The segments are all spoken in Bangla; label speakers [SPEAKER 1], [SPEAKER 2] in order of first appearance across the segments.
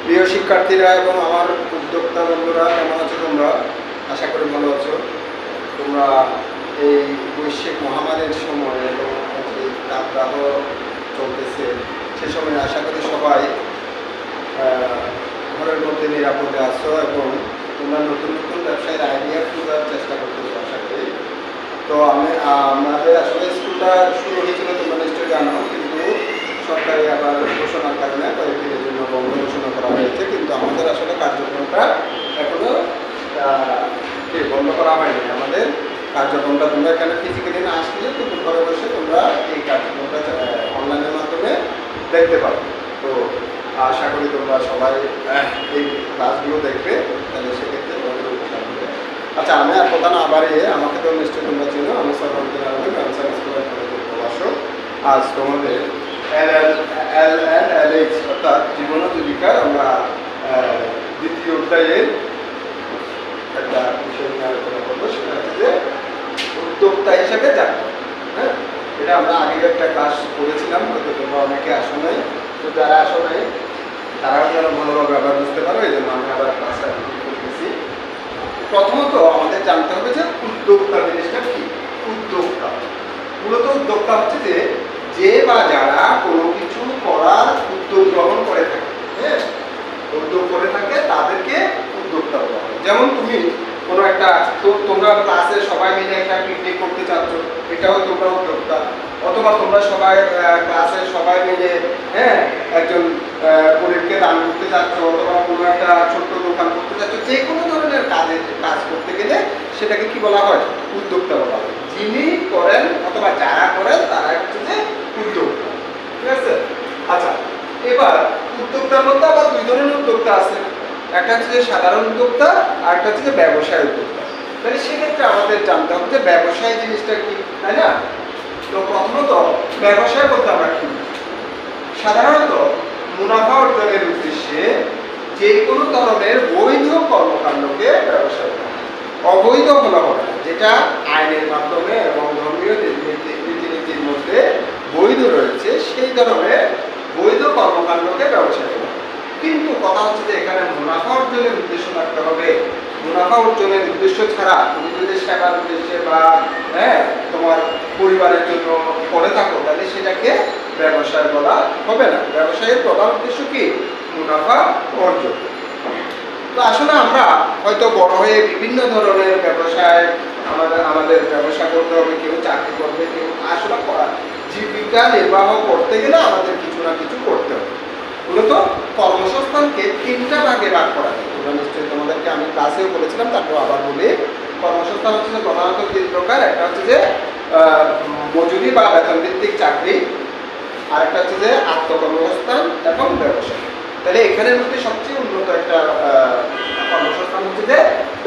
[SPEAKER 1] প্রিয় শিক্ষার্থীরা এবং আমার উদ্যোক্তা বন্ধুরা, কেমন আছো তোমরা? আশা করি ভালো আছো। তোমরা এই বৈশ্বিক মহামারীর সময় এবং তাপদাহ চলতেছে সে সময় আশা করি সবাই ঘরের মধ্যে নিরাপদে আছো এবং তোমরা নতুন নতুন ব্যবসায়ের আইডিয়া খোঁজার চেষ্টা করতেছো আশা করি। তো আমাদের আসলে স্কুলটা শুরু হয়েছিল তোমরা নিশ্চয়ই জানো, কিন্তু সরকারি আবার ঘোষণার কারণে কয়েকদিনের জন্য বন্ধ ঘোষণা করা হয়েছে, কিন্তু আমাদের আসলে কার্যক্রমটা এখনো বন্ধ করা হয়নি। আমাদের কার্যক্রমটা তোমরা এখানে ফিজিক্যালি না আসলে কিন্তু ঘরে বসে তোমরা এই কার্যক্রমটা অনলাইনের মাধ্যমে দেখতে পারো। তো আশা করি তোমরা সবাই এই ক্লাসগুলো দেখবে, তাহলে সেক্ষেত্রে তোমাদের উপকার হবে। আচ্ছা, আমি আর কথা না বাড়িয়ে, আমাকে তো নিশ্চয়ই তোমরা চিনো, আমি সরকারি স্কুলের প্রভাষক। আজ তোমাদের LLH অর্থাৎ জীবন ও জীবিকার আমরা দ্বিতীয় অধ্যায়ের একটা বিষয় নিয়ে আলোচনা করবো, সেটা হচ্ছে যে উদ্যোক্তা হিসেবে জানবো। হ্যাঁ, এটা আমরা আগের একটা ক্লাস করেছিলাম, হয়তো তোমরা অনেকে আসো নাই। তো যারা আসো নাই তারাও যেন ভালোভাবে আবার বুঝতে পারো, এই জন্য আমি আবার ক্লাসটা করতেছি। প্রথমত আমাদের জানতে হবে যে উদ্যোক্তা জিনিসটা কি। উদ্যোক্তা মূলত উদ্যোক্তা হচ্ছে যে বা যারা কোনো কিছু করার উদ্যোগ গ্রহণ করে থাকে, হ্যাঁ, উদ্যোগ করে থাকে তাদেরকে উদ্যোক্তা বলা হয়। যেমন তুমি কোনো একটা, তোমরা ক্লাসে সবাই মিলে একটা পিকনিক করতে চাচ্ছ, এটাও তোমরা উদ্যোক্তা। অথবা তোমরা সবাই ক্লাসে সবাই মিলে, হ্যাঁ, একজন গরিবকে দান করতে চাচ্ছ, অথবা কোনো একটা ছোট্ট দোকান করতে চাচ্ছ, যে কোনো ধরনের কাজ করতে গেলে সেটাকে কি বলা হয়? উদ্যোক্তা বলা হয়। যিনি করেন অথবা যারা করেন তারা হচ্ছে যে উদ্যোক্তা। ঠিক আছে? আচ্ছা, এবার উদ্যোক্তার মধ্যে আবার দুই ধরনের উদ্যোক্তা আছে। একটা হচ্ছে যে সাধারণ উদ্যোক্তা, আর একটা হচ্ছে যে ব্যবসায় উদ্যোক্তা। তাহলে সেক্ষেত্রে আমাদের জানতে হবে যে ব্যবসায় জিনিসটা কি, তাই না? তো প্রথমত ব্যবসায় বলতে আমরা কি? সাধারণত মুনাফা অর্জনের উদ্দেশ্যে যে কোনো ধরনের বৈধ কর্মকাণ্ডকে ব্যবসায় বলা হয়। অবৈধ হলো হবে না, যেটা আইনের মাধ্যমে এবং ধর্মীয় রীতিনীতির মধ্যে বৈধ রয়েছে, সেই ধরনের বৈধ কর্মকাণ্ডকে ব্যবসায় বলা হয়। কিন্তু কথা হচ্ছে যে এখানে মুনাফা অর্জনের উদ্দেশ্য থাকতে হবে। মুনাফা অর্জনের উদ্দেশ্য ছাড়া তুমি যদি সেবার উদ্দেশ্যে বা, হ্যাঁ, তোমার পরিবারের জন্য করে থাকো, তাহলে সেটাকে ব্যবসায় বলা হবে না। ব্যবসায়ের প্রধান উদ্দেশ্য কি? মুনাফা অর্জন। তো আসলে আমরা হয়তো বড় হয়ে বিভিন্ন ধরনের ব্যবসায় আমাদের ব্যবসা করতে হবে, কেউ চাকরি করবে, কেউ আসলে জীবিকা নির্বাহ করতে গেলে আমাদের কিছু না কিছু করতে হবে। মূলত কর্মসংস্থানকে তিনটা ভাগে ভাগ করা যায়। তোমরা নিশ্চয়ই, তোমাদেরকে আমি ক্লাসেও বলেছিলাম, তারপর আবার বলি। কর্মসংস্থান হচ্ছে যে প্রধানত তিন প্রকার। একটা হচ্ছে যে মজুরি বা বেতন ভিত্তিক চাকরি, আর একটা হচ্ছে যে আত্মকর্মসংস্থান এবং ব্যবসা। তাহলে এখানের মধ্যে সবচেয়ে উন্নত একটা কর্মসংস্থান হচ্ছে যে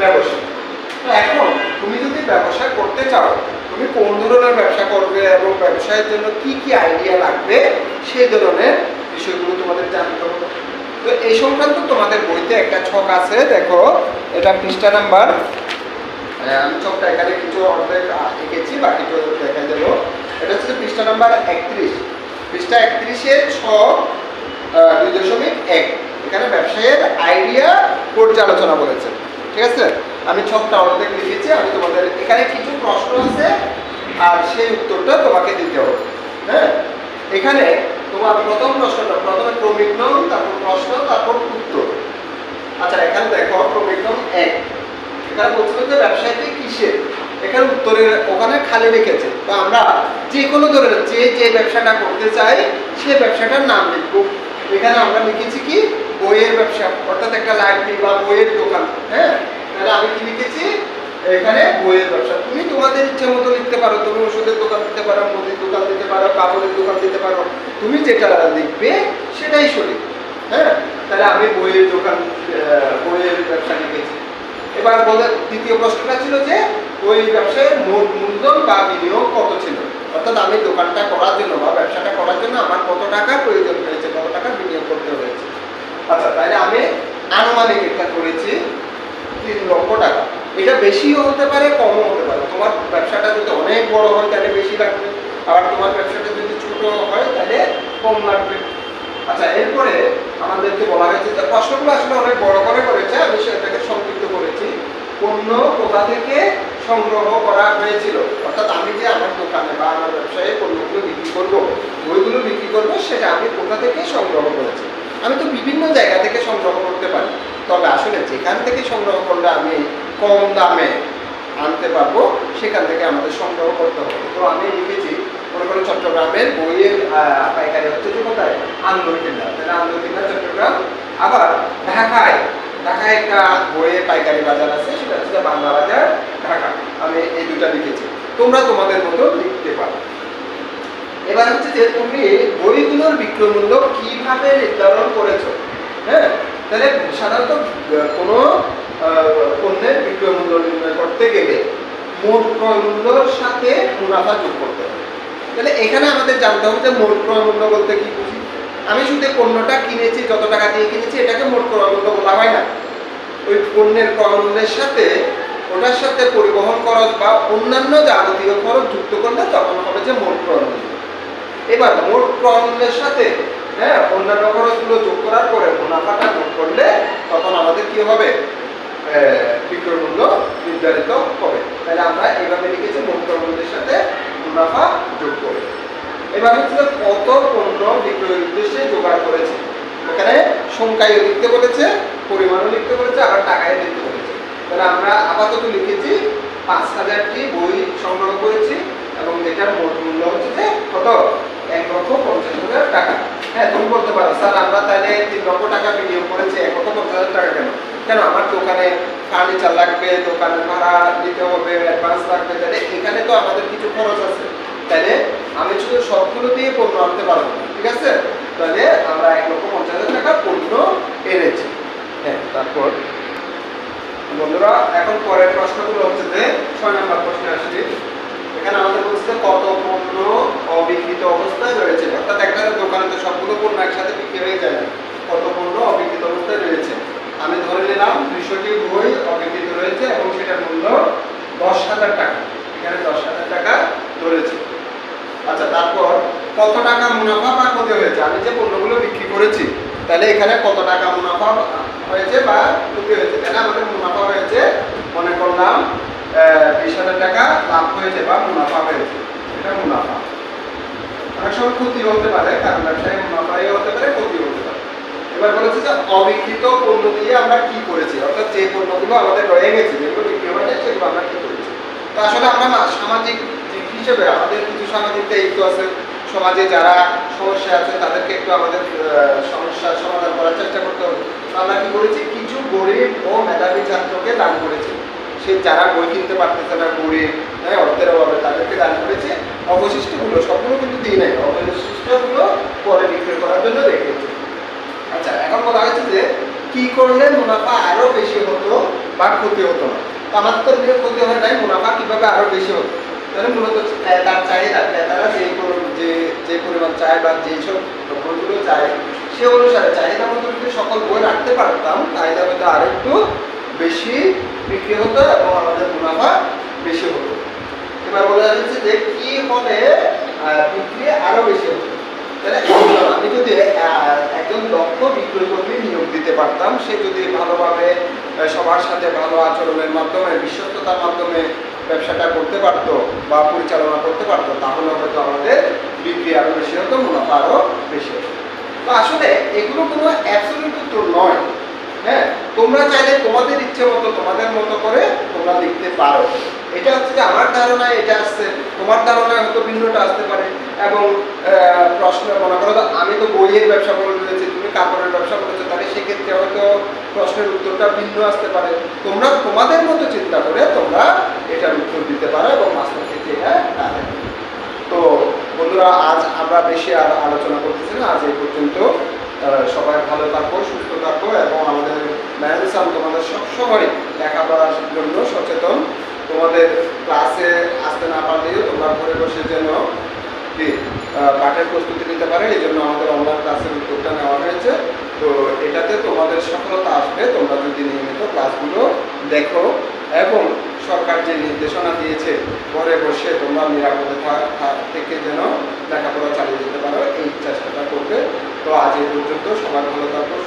[SPEAKER 1] ব্যবসা। তো এখন তুমি যদি ব্যবসা করতে চাও, তুমি কোন ধরনের ব্যবসা করবে এবং ব্যবসায়ের জন্য কি কি আইডিয়া লাগবে, সেই ধরনের বিষয়গুলো তোমাদের জানতে হবে। তো এই সংক্রান্ত তোমাদের বইতে একটা ছক আছে, দেখো, এটা পৃষ্ঠা নাম্বার, আমি ছকটা এখানে কিছু অর্ধেক এঁকেছি, বাকিটা দেখা দেবো। এটা হচ্ছে পৃষ্ঠা নাম্বার 31। পৃষ্ঠা 31-এর ছক 2.1। এখানে ব্যবসায়ের আইডিয়া পর্যালোচনা বলেছে। ঠিক আছে? আমি ছকটা অর্ধেক লিখেছি। আমি তোমাদের এখানে কিছু প্রশ্ন আছে, আর সেই উত্তরটা তোমাকে দিতে হবে। হ্যাঁ, এখানে তোমার প্রথম প্রশ্নটা, প্রথমে ক্রমিক নং, তারপর প্রশ্ন, তারপর উত্তর। আচ্ছা, এখানে দেখো ক্রমিক নং 1। এখানে বলছিল যে ব্যবসায়টি কিসের, এখানে উত্তরের ওখানে খালি রেখেছে। তো আমরা যে কোনো ধরনের যে ব্যবসাটা করতে চাই সেই ব্যবসাটার নাম লিখব। এখানে আমরা লিখেছি কি? বইয়ের ব্যবসা, অর্থাৎ একটা লাইব্রেরি বা বইয়ের দোকান। হ্যাঁ, তাহলে আমি কি লিখেছি? এখানে বইয়ের ব্যবসা। তুমি তোমাদের ইচ্ছে মতো লিখতে পারো। তুমি ওষুধের দোকান দিতে পারো, মুদির দোকান দিতে পারো, কাপড়ের দোকান দিতে পারো। তুমি যেটা লিখবে সেটাই সঠিক। হ্যাঁ, তাহলে আমি বইয়ের দোকান, বইয়ের ব্যবসা লিখেছি। এবার বলে দ্বিতীয় প্রশ্নটা ছিল যে ওই ব্যবসায়ের মোট মূলধন বা বিনিয়োগ কত ছিল, অর্থাৎ আমি দোকানটা করার জন্য বা ব্যবসাটা করার জন্য আমার কত টাকা প্রয়োজন হয়েছে, কত টাকা বিনিয়োগ করতে হয়েছে। আচ্ছা, তাহলে আমি আনুমানিক একটা করেছি 3 লক্ষ টাকা। এটা বেশিও হতে পারে, কমও হতে পারে। তোমার ব্যবসাটা যদি অনেক বড় হয় তাহলে বেশি লাগবে, আবার তোমার ব্যবসাটা যদি ছোট হয় তাহলে কম লাগবে। আচ্ছা, এরপরে আমাদেরকে বলা হয়েছে যে প্রশ্ন থেকে সংগ্রহ করা হয়েছিল। অর্থাৎ আমি যে আমার দোকানে বা আমার ব্যবসায়ে পণ্যগুলো বিক্রি করবো, বইগুলো বিক্রি করবো, সেটা আমি কোথা থেকে সংগ্রহ করেছি। আমি তো বিভিন্ন জায়গা থেকে সংগ্রহ করতে পারি, তবে আসলে যেখান থেকে সংগ্রহ করলে আমি কম দামে আনতে পারবো সেখান থেকে আমাদের সংগ্রহ করতে হবে। তো আমি লিখেছি, মনে করেন চট্টগ্রামের বইয়ের পাইকারি হচ্ছে যে কোথায়, আন্দরকিল্লা, তাহলে আন্দরকিল্লা চট্টগ্রাম। আবার ঢাকায় একটা বইয়ের পাইকারি বাজার আছে, সেটা হচ্ছে বাংলা বাজার ঢাকা। আমি এই দুটা লিখেছি, তোমরা তোমাদের মতো লিখতে পারো। এবার হচ্ছে যে তুমি বইগুলোর বিক্রয় মূল্য কিভাবে নির্ধারণ করেছো। হ্যাঁ, তাহলে সাধারণত কোনো পণ্যের বিক্রয় মূল্য নির্ণয় করতে গেলে মোট ক্রয় মূল্যের সাথে মুনাফা যোগ করতে হবে। তাহলে এখানে আমাদের জানতে হবে যে মোট ক্রয় মূল্য বলতে কি বুঝি। আমি শুধু পণ্যটা কিনেছি, যত টাকা দিয়ে কিনেছি, এটাকে মোট ক্রয় মূল্য বলা হয় না। ওই পণ্যের ক্রয় মূল্যের সাথে ওটার সাথে পরিবহন খরচ বা অন্যান্য যাবতীয় খরচ যুক্ত করলে তখন হবে যে মোট ক্রয় মূল্য। এবার মোট ক্রয় মূল্যের সাথে অন্যান্য খরচগুলো যোগ করার পরে মুনাফাটা যোগ করলে তখন আমাদের কি হবে, বিক্রয় মূল্য নির্ধারিত হবে। তাহলে আমরা এইভাবে লিখেছি, মোট ক্রয় মূল্যের সাথে মুনাফা যোগ করে। এবার হচ্ছে কত পণ্য বিক্রয়ের উদ্দেশ্যে জোগাড় করেছে। এখানে সংখ্যায় লিখতে বলেছে, পরিমাণও লিখতে বলেছে, আবার টাকায় লিখতে বলেছে। তাহলে আমরা আপাতত লিখেছি 5000টি বই সংগ্রহ করেছি এবং যেটার মোট মূল্য হচ্ছে যে কত, 1,50,000 টাকা। হ্যাঁ, তুমি বলতে পারো স্যার আমরা তাহলে 3 লক্ষ টাকা বিনিয়োগ করেছি, 1,50,000 টাকা কেন? কেন, আমার দোকানে ফার্নিচার লাগবে, দোকানের ভাড়া দিতে হবে, অ্যাডভান্স লাগবে, তাহলে এখানে তো আমাদের কিছু খরচ আছে। তাহলে আমি শুধু সবগুলো দিয়ে পণ্য আনতে পারবো না, ঠিক আছে? তাহলে আমরা 1,50,000 টাকা পণ্য এনেছি। হ্যাঁ, তারপর বন্ধুরা এখন পরের প্রশ্নগুলো হচ্ছে যে 6 নম্বর প্রশ্নে আসছি। এখানে আমাদের বলছে কত পণ্য অবিক্রিত অবস্থায় রয়েছে। অর্থাৎ একটা দোকানে তো সবগুলো পণ্য একসাথে বিক্রি হয়ে যায় না, কত পণ্য অবিক্রিত অবস্থায় রয়েছে। আমি ধরে নিলাম 200টি বই অবিক্রিত রয়েছে এবং সেটার মূল্য 10,000 টাকা। এখানে 10,000 টাকা ধরেছে। আচ্ছা, তারপর কত টাকা মুনাফা বা ক্ষতি হয়েছে। আমি যে পণ্যগুলো বিক্রি করেছি, তাহলে এখানে কত টাকা মুনাফা হয়েছে বা ক্ষতি হয়েছে। তাহলে আমাদের মুনাফা হয়েছে, মনে করলাম 20,000 টাকা লাভ হয়েছে বা মুনাফা হয়েছে, এটা মুনাফা। অনেক সময় ক্ষতি হতে পারে, কারণ ব্যবসায় মুনাফাই হতে পারে, ক্ষতি হতে পারে। এবার বলেছে যে অবিক্রিত পণ্য দিয়ে আমরা কি করেছি, অর্থাৎ যে পণ্যগুলো আমাদের রয়ে গেছে, যেগুলো বিক্রি হয় না, সেগুলো আমরা কি করেছি। তো আসলে আমরা সামাজিক দিক হিসেবে আমাদের কিছু সামাজিক দায়িত্ব আছে। সমাজে যারা সমস্যা আছে তাদেরকে একটু আমাদের সমস্যার সমাধান করার চেষ্টা করতে হবে। আমরা কি করেছি, কিছু গরিব ও মেধাবী ছাত্রকে দান করেছি। সে যারা বই কিনতে পারতেছে না, গরিব, অর্থের অভাবে, তাদেরকে দান করেছে। অবশিষ্টগুলো সবগুলো কিন্তু দিই নাই, অবশিষ্টগুলো পরে বিক্রি করার জন্য রেখেছি। আচ্ছা, এখন বলা হয়েছে যে কি করলে মুনাফা আরো বেশি হতো বা ক্ষতি হতো না। তো আমাদের তো ক্ষতি হয় নাই, মুনাফা কিভাবে আরো বেশি হতো। তাহলে মূলত তার চাহিদা, ক্রেতারা যে পরিমাণ চায় বা যেসব বইগুলো চায় সে অনুসারে চাহিদা মতো যদি সকল বই রাখতে পারতাম, চাহিদা হয়তো আরো একটু বেশি বিক্রি হতো এবং আমাদের মুনাফা বেশি হতো। এবার বলা যাচ্ছে যে কি হলে বিক্রি আরো বেশি হতো। তাহলে আমি যদি একজন দক্ষ বিক্রয় কর্মী নিয়োগ দিতে পারতাম, সে যদি ভালোভাবে সবার সাথে ভালো আচরণের মাধ্যমে, বিশ্বস্ততার মাধ্যমে ব্যবসাটা করতে পারতো বা পরিচালনা করতে পারতো, তাহলে হয়তো আমাদের বিক্রি আরো বেশি হতো, মুনাফা আরো বেশি হতো। তো আসলে এগুলো কোনো অ্যাবসলিউট উত্তর নয়। হ্যাঁ, তোমরা চাইলে তোমাদের ইচ্ছে মতো, তোমাদের মতো করে তোমরা লিখতে পারো। এটা হচ্ছে যে আমার ধারণায় এটা আসছে, তোমার ধারণায় হয়তো ভিন্নটা আসতে পারে। এবং প্রশ্ন মনে করো আমি তো বইয়ের ব্যবসা করে রয়েছি, তুমি কাপড়ের ব্যবসা করেছো, তাহলে সেক্ষেত্রে হয়তো প্রশ্নের উত্তরটা ভিন্ন আসতে পারে। তোমরা তোমাদের মতো চিন্তা করে তোমরা এটার উত্তর দিতে পারো এবং মাস্টার ক্ষেত্রে এটা না দেবে। তো বন্ধুরা, আজ আমরা বেশি আর আলোচনা করতেছি না, আজ এই পর্যন্ত। সবাই ভালো থাকো, সুস্থ থাকো এবং আমাদের ম্যানেজার স্যার তোমাদের সবসময় লেখাপড়ার জন্য সচেতন। তোমাদের ক্লাসে আসতে না পারলেও তোমরা ঘরে বসে যেন কি পাঠের প্রস্তুতি নিতে পারে, এই জন্য আমাদের অনলাইন ক্লাসের উদ্যোগটা নেওয়া হয়েছে। তো এটাতে তোমাদের সফলতা আসবে তোমরা যদি নিয়মিত ক্লাসগুলো দেখো এবং সরকার যে নির্দেশনা দিয়েছে ঘরে বসে তোমরা নিরাপদে থেকে যেন লেখাপড়া চালিয়ে যেতে পারো, এই চেষ্টাটা করবে। তো আজ এই পর্যন্ত, সবাই ভালো থাকো।